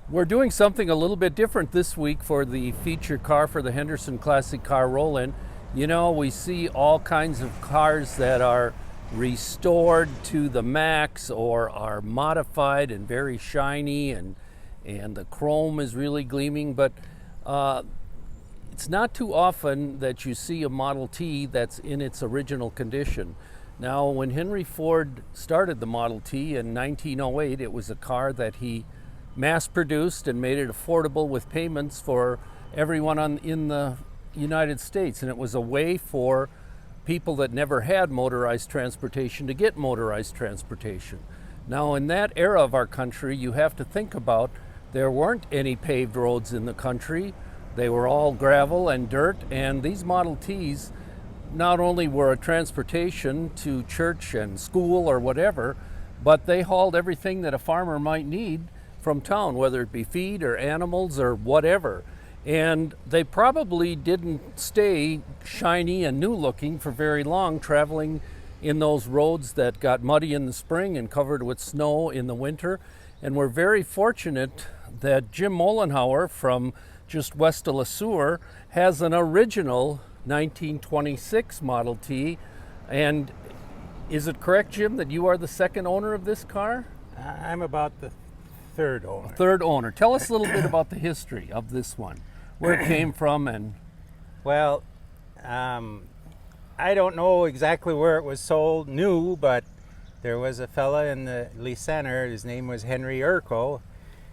We're doing something a little bit different this week for the feature car for the Henderson Classic Car Roll-In. You know, we see all kinds of cars that are restored to the max or are modified and very shiny and the chrome is really gleaming, but it's not too often that you see a Model T that's in its original condition. Now, when Henry Ford started the Model T in 1908, it was a car that he mass-produced and made it affordable with payments for everyone in the United States. And it was a way for people that never had motorized transportation to get motorized transportation. Now, in that era of our country, you have to think about there weren't any paved roads in the country. They were all gravel and dirt, and these Model Ts not only were a transportation to church and school or whatever, but they hauled everything that a farmer might need from town, whether it be feed or animals or whatever. And they probably didn't stay shiny and new looking for very long, traveling in those roads that got muddy in the spring and covered with snow in the winter. And we're very fortunate that Jim Mollenhauer from just west of Le Sueur has an original 1926 Model T. And is it correct, Jim, that you are the second owner of this car? I'm about the third owner. Third owner. Tell us a little bit about the history of this one, where it came from. And Well, I don't know exactly where it was sold new, but there was a fella in the Lee Center, his name was Henry Urco,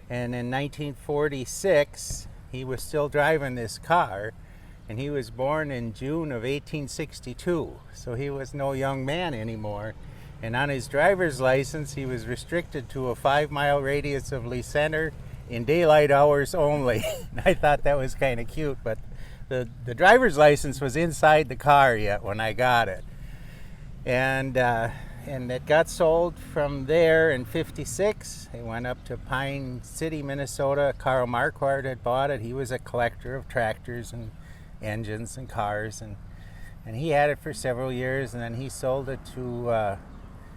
and in 1946 he was still driving this car, and he was born in June of 1862, so he was no young man anymore. And on his driver's license, he was restricted to a 5-mile radius of Lee Center in daylight hours only. I thought that was kind of cute, but the driver's license was inside the car yet when I got it. And it got sold from there in 56. It went up to Pine City, Minnesota. Carl Marquardt had bought it. He was a collector of tractors and engines and cars, and he had it for several years, and then he sold it to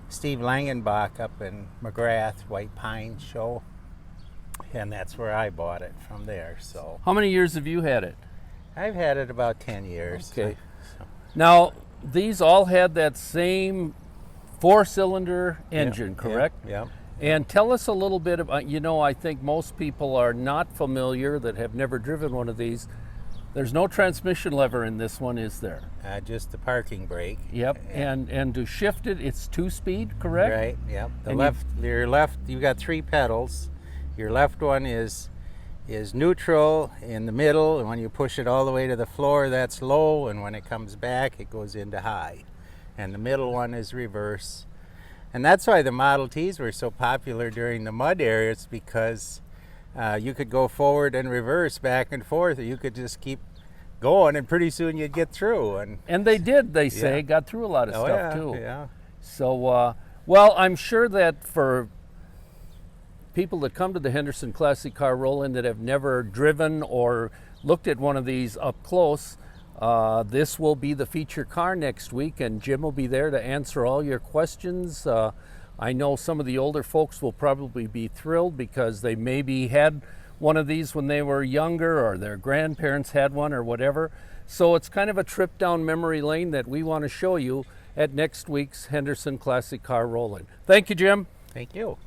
Steve Langenbach up in McGrath, White Pine Show, and that's where I bought it from there. So how many years have you had it? I've had it about 10 years. Okay. Now, these all had that same 4-cylinder engine, correct? Yeah. And tell us a little bit about, I think most people are not familiar that have never driven one of these. There's no transmission lever in this one, is there? Just the parking brake. Yep. And to shift it, it's 2-speed, correct? Right. Yep. Your left. You've got 3 pedals. Your left one is neutral in the middle, and when you push it all the way to the floor, that's low, and when it comes back, it goes into high. And the middle one is reverse. And that's why the Model Ts were so popular during the mud eras, because you could go forward and reverse, back and forth, or you could just keep going, and pretty soon you'd get through. And they did, they say, got through a lot of stuff too. Yeah. So, well, I'm sure that for people that come to the Henderson Classic Car Roll-In that have never driven or looked at one of these up close, this will be the feature car next week, and Jim will be there to answer all your questions. I know some of the older folks will probably be thrilled because they maybe had one of these when they were younger, or their grandparents had one, or whatever. So it's kind of a trip down memory lane that we want to show you at next week's Henderson Classic Car Roll-In. Thank you, Jim. Thank you.